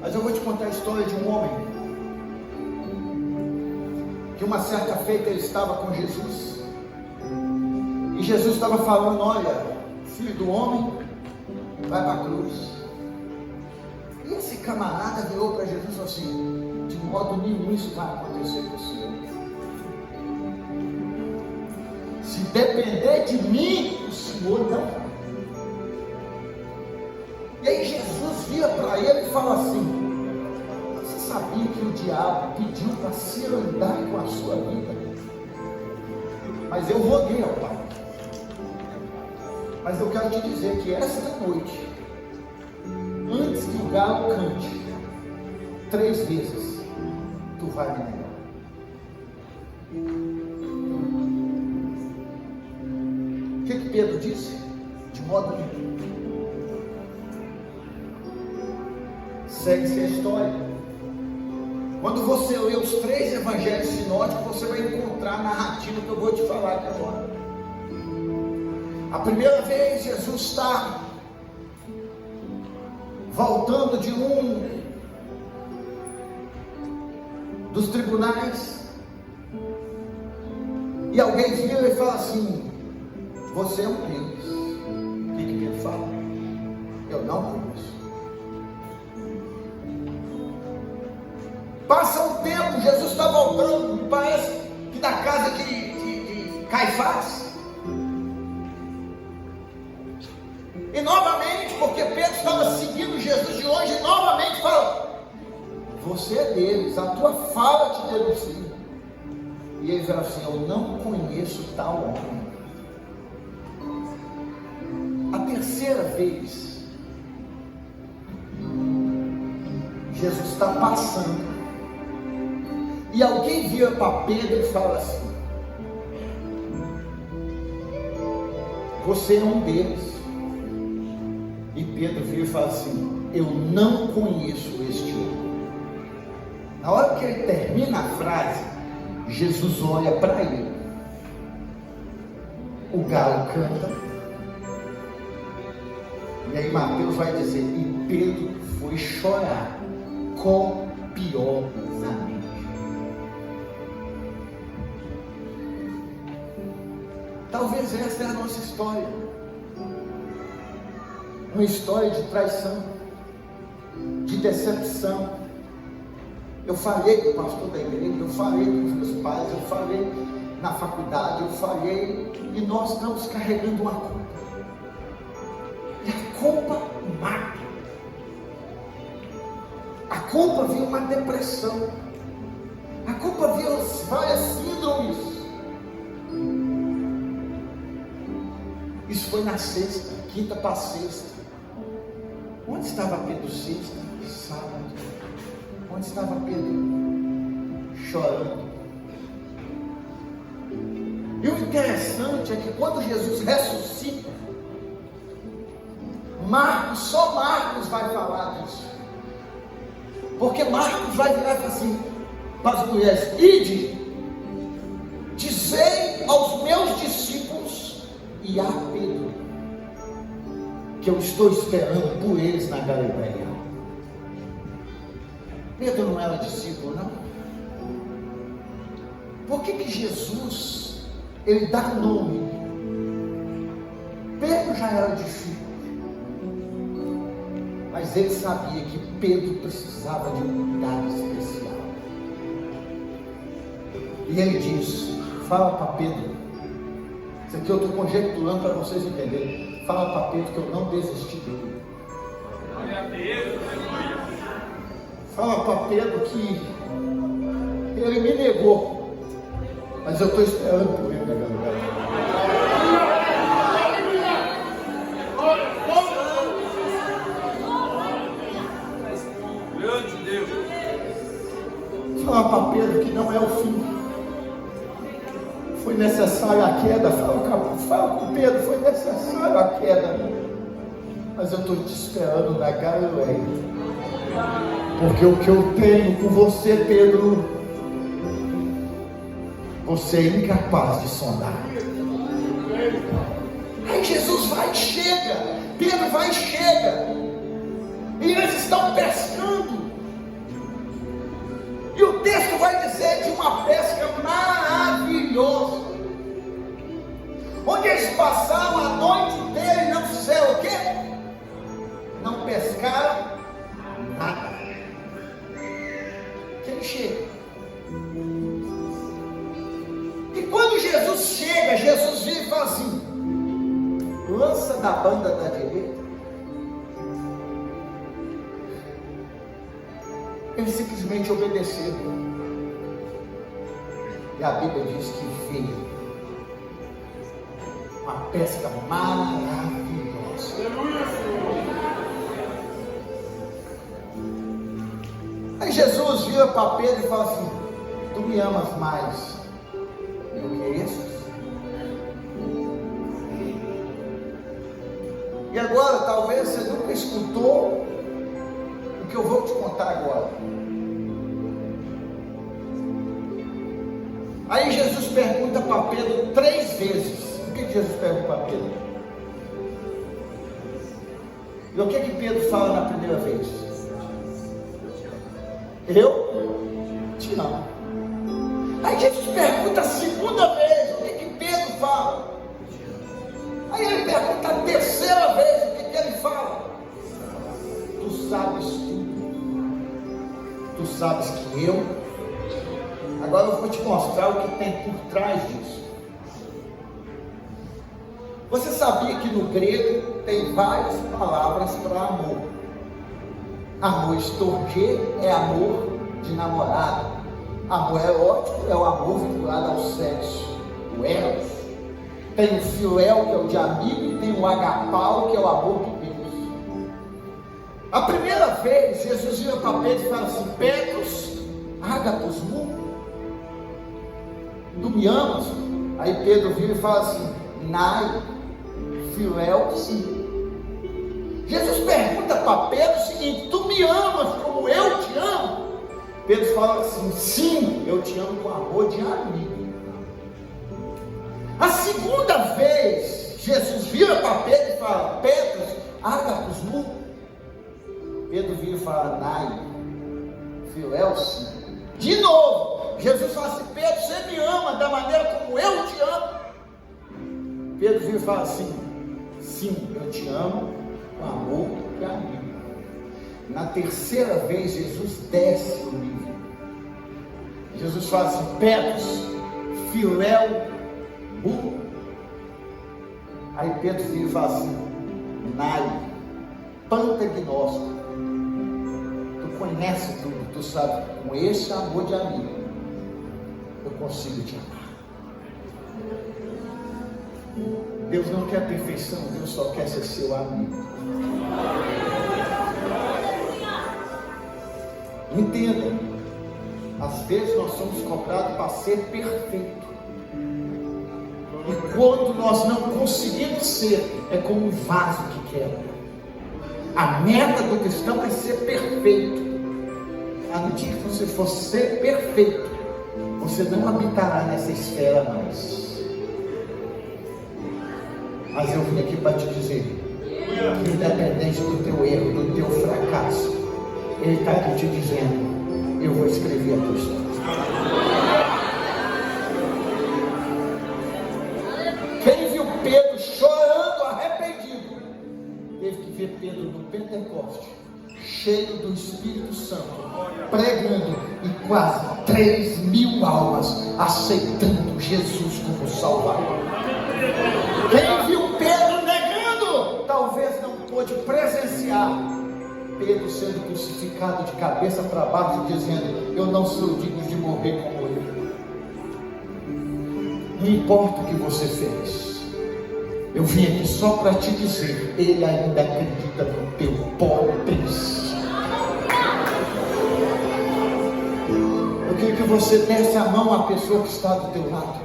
Mas eu vou te contar a história de um homem que uma certa feita ele estava com Jesus, e Jesus estava falando: olha, filho do homem, vai para a cruz. E esse camarada virou para Jesus e falou assim: de modo nenhum isso vai acontecer com o Senhor. Se depender de mim, o Senhor não vai. E aí Jesus vira para ele e fala assim: sabia que o diabo pediu para se andar com a sua vida? Mas eu roguei ao Pai. Mas eu quero te dizer que esta noite, antes que o galo cante 3 vezes, tu vai me negar. O que Pedro disse? De modo nenhum. Segue-se a história. Quando você lê os 3 evangelhos sinóticos, você vai encontrar a narrativa que eu vou te falar aqui agora. A primeira vez, Jesus está voltando de um dos tribunais, e alguém vira e fala assim: você é um deles. O que ele fala? Eu não conheço. Passa um tempo, Jesus está voltando, parece que da casa de Caifás. E novamente, porque Pedro estava seguindo Jesus de longe, e novamente fala: você é deles, a tua fala te denuncia. E ele fala assim: eu não conheço tal homem. A terceira vez, Jesus está passando, e alguém vira para Pedro e fala assim: você é um deles. E Pedro vira e fala assim: eu não conheço este homem. Na hora que ele termina a frase, Jesus olha para ele, o galo canta, e aí Mateus vai dizer: e Pedro foi chorar copiosamente. Talvez essa é a nossa história, uma história de traição, de decepção. Eu falei com o pastor da igreja, eu falei com os meus pais, eu falei na faculdade, eu falei, e nós estamos carregando uma culpa. E a culpa mata. A culpa vira uma depressão. A culpa vira várias síndromes. Isso foi na sexta, quinta para sexta. Onde estava Pedro sexta? sábado. Onde estava Pedro? Chorando. E o interessante é que quando Jesus ressuscita, só Marcos vai falar disso. Porque Marcos vai virar e falar assim para as mulheres: ide, dizei aos meus discípulos e a Pedro que eu estou esperando por eles na Galileia. Pedro não era discípulo, não? Por que Jesus, ele dá nome? Pedro já era discípulo, mas ele sabia que Pedro precisava de um cuidado especial. E ele diz: fala para Pedro, isso aqui eu estou conjecturando para vocês entenderem. Fala para Pedro que eu não desisti dele. Fala para Pedro que ele me negou, mas eu estou esperando por ele, galera. Fala para Pedro que não é o fim. Foi necessária a queda. Fala com Pedro, foi necessária a queda, mas eu estou te esperando na Galileia, porque o que eu tenho com você, Pedro, você é incapaz de sondar. Aí Jesus vai e chega, Pedro vai e chega, e eles estão pescando. E o texto vai dizer de uma pesca maravilhosa, onde eles passaram a noite inteira e não fizeram o quê? Não pescaram nada. Que ele chega. E quando Jesus chega, Jesus vira e fala assim: lança da banda da direita. Ele simplesmente obedeceu. E a Bíblia diz que veio uma pesca maravilhosa. Aí Jesus vira para Pedro e fala assim: tu me amas mais do que esses? E agora, talvez você nunca escutou o que eu vou te contar agora. Aí Jesus pergunta para Pedro 3 vezes. O que Jesus pergunta para Pedro? E o que Pedro fala na primeira vez? Eu te amo. Aí Jesus pergunta a segunda vez. O que Pedro fala? Aí ele pergunta a terceira vez. O que ele fala? Tu sabes tudo. Tu sabes que eu. Agora eu vou te mostrar o que tem por trás disso. Você sabia que no grego tem várias palavras para amor? Amor estorger é amor de namorado. Amor erótico é o amor vinculado ao sexo, o eros. Tem o filéu, que é o de amigo, e tem o agapau, que é o amor de Deus. A primeira vez, Jesus vira para Pedro e fala assim: Petros, ágapos mu, tu me amas? Aí Pedro vira e fala assim: nai, filéu, sim. Jesus pergunta para Pedro o seguinte: tu me amas como eu te amo? Pedro fala assim: sim, eu te amo com amor de amigo. A segunda vez, Jesus vira para Pedro e fala: Pedro, ágapos mu. Pedro vira e fala: nai, filéu, sim. De novo, Jesus fala assim: Pedro, você me ama da maneira como eu te amo? Pedro vira e fala assim: sim, eu te amo com amor de amigo. Na terceira vez, Jesus desce o nível. Jesus fala assim: Pedro, filéu, bu. Aí Pedro vira e fala assim: nai, pantagnóstico. Tu conhece tudo, tu sabe, com esse amor de amigo, eu consigo te amar. Deus não quer perfeição, Deus só quer ser seu amigo. Entenda, às vezes nós somos cobrados para ser perfeito. E quando nós não conseguimos ser, é como um vaso que quebra. A meta do cristão é ser perfeito. À medida que você for ser perfeito, você não habitará nessa esfera mais. Mas eu vim aqui para te dizer que, independente do teu erro, do teu fracasso, Ele está aqui te dizendo: eu vou escrever a tua história. Quem viu Pedro chorando, arrependido, teve que ver Pedro no Pentecoste, cheio do Espírito Santo, pregando, e quase 3.000 almas aceitando Jesus como Salvador. Quem viu Pedro negando, talvez não pôde presenciar Pedro sendo crucificado de cabeça para baixo, dizendo: eu não sou digno de morrer como ele. Não importa o que você fez, eu vim aqui só para te dizer: Ele ainda acredita no teu potencial. Eu quero que você desse a mão à pessoa que está do teu lado.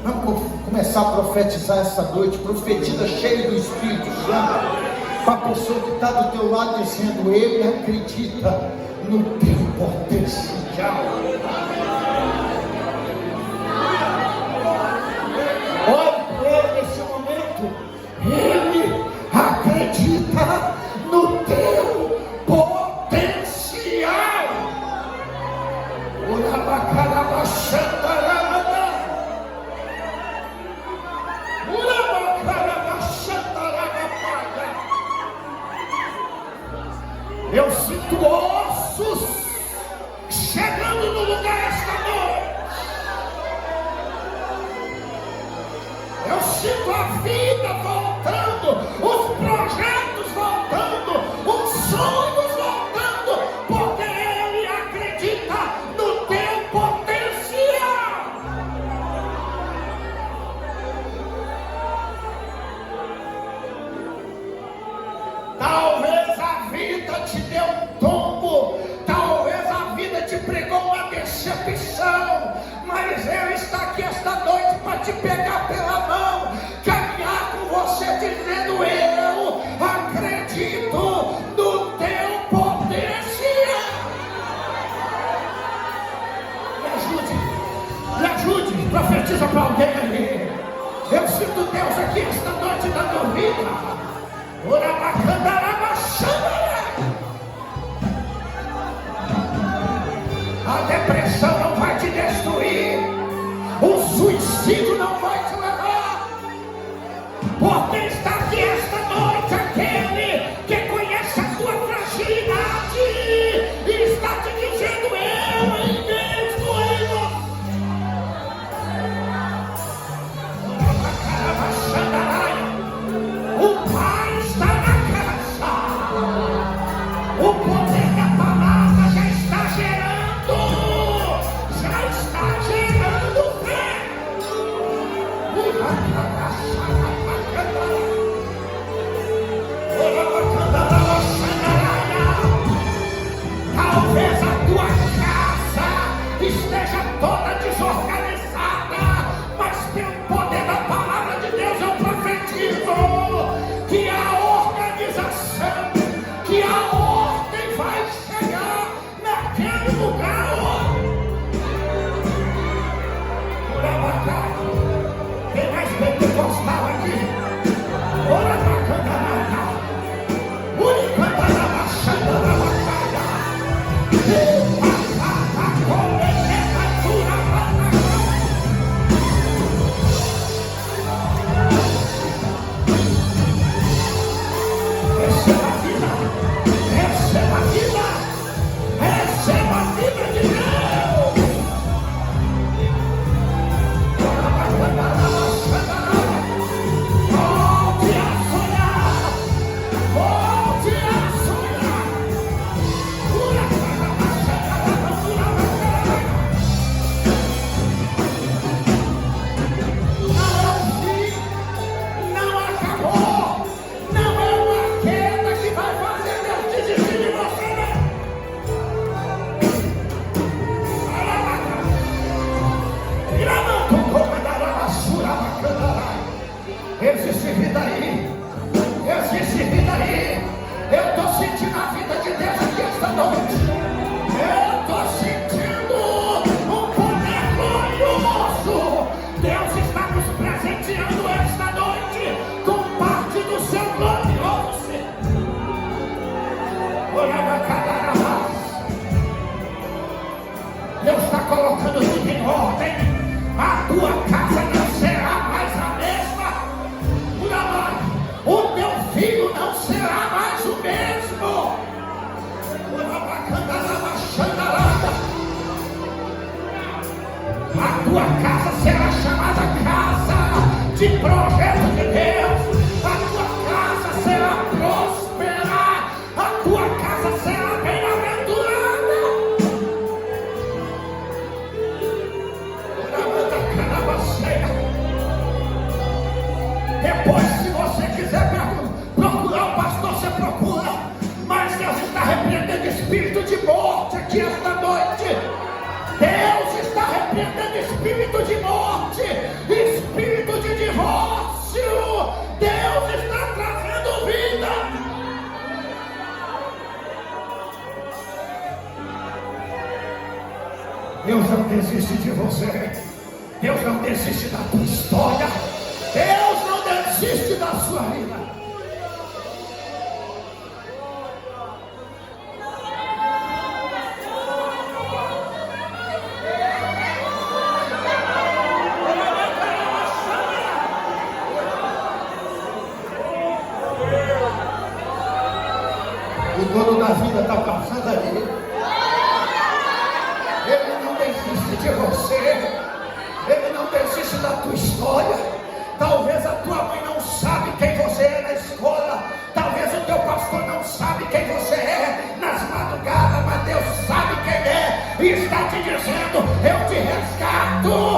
Vamos começar a profetizar essa noite. Profetiza cheio do Espírito Santo para a pessoa que está do teu lado, dizendo: Ele acredita no teu potencial. Olhe para ele nesse momento. Ele acredita no teu potencial. Eu sinto ossos chegando no lugar esta noite. Eu sinto a vida voltando, os projetos voltando, os sonhos voltando, porque Ele acredita no teu potencial. Talvez a vida te deu um tombo, talvez a vida te pregou uma decepção, mas Ele está aqui esta noite para te pegar pela mão, caminhar com você, dizendo: eu acredito no teu potencial. Me ajude, profetiza para alguém aí. Eu sinto Deus aqui esta noite na tua vida. A depressão não vai te destruir, o suicídio não vai te levar, porque está aqui esta noite aquele que conhece a tua fragilidade e está te dizendo: eu mesmo o Pai está na casa, o poder da palavra já está gerando fé. Talvez a tua casa esteja toda desorganizada, mas pelo poder da palavra de Deus eu profetizo que a organização, que a ordem vai chegar naquele lugar. Tem mais pentecostal aqui. Ora bacana, receba vida, receba vida, receba Deus está colocando tudo em ordem. A tua casa não será mais a mesma. O teu filho não será mais o mesmo. A tua casa será chamada casa de projeto de Deus. A tua casa será próspera. A tua casa será bem-aventurada. Depois, se você quiser procurar o pastor, você procura. Mas Deus está repreendendo espírito de morte aqui esta noite. Deus está repreendendo espírito de morte, espírito de divórcio. Deus está trazendo vida. Deus não desiste de você. Deus não desiste da tua história. Deus não desiste da sua vida. O dono da vida está passando ali. Ele não desiste de você. Ele não desiste da tua história. Talvez a tua mãe não sabe quem você é na escola. Talvez o teu pastor não sabe quem você é nas madrugadas. Mas Deus sabe quem é. E está te dizendo: eu te resgato.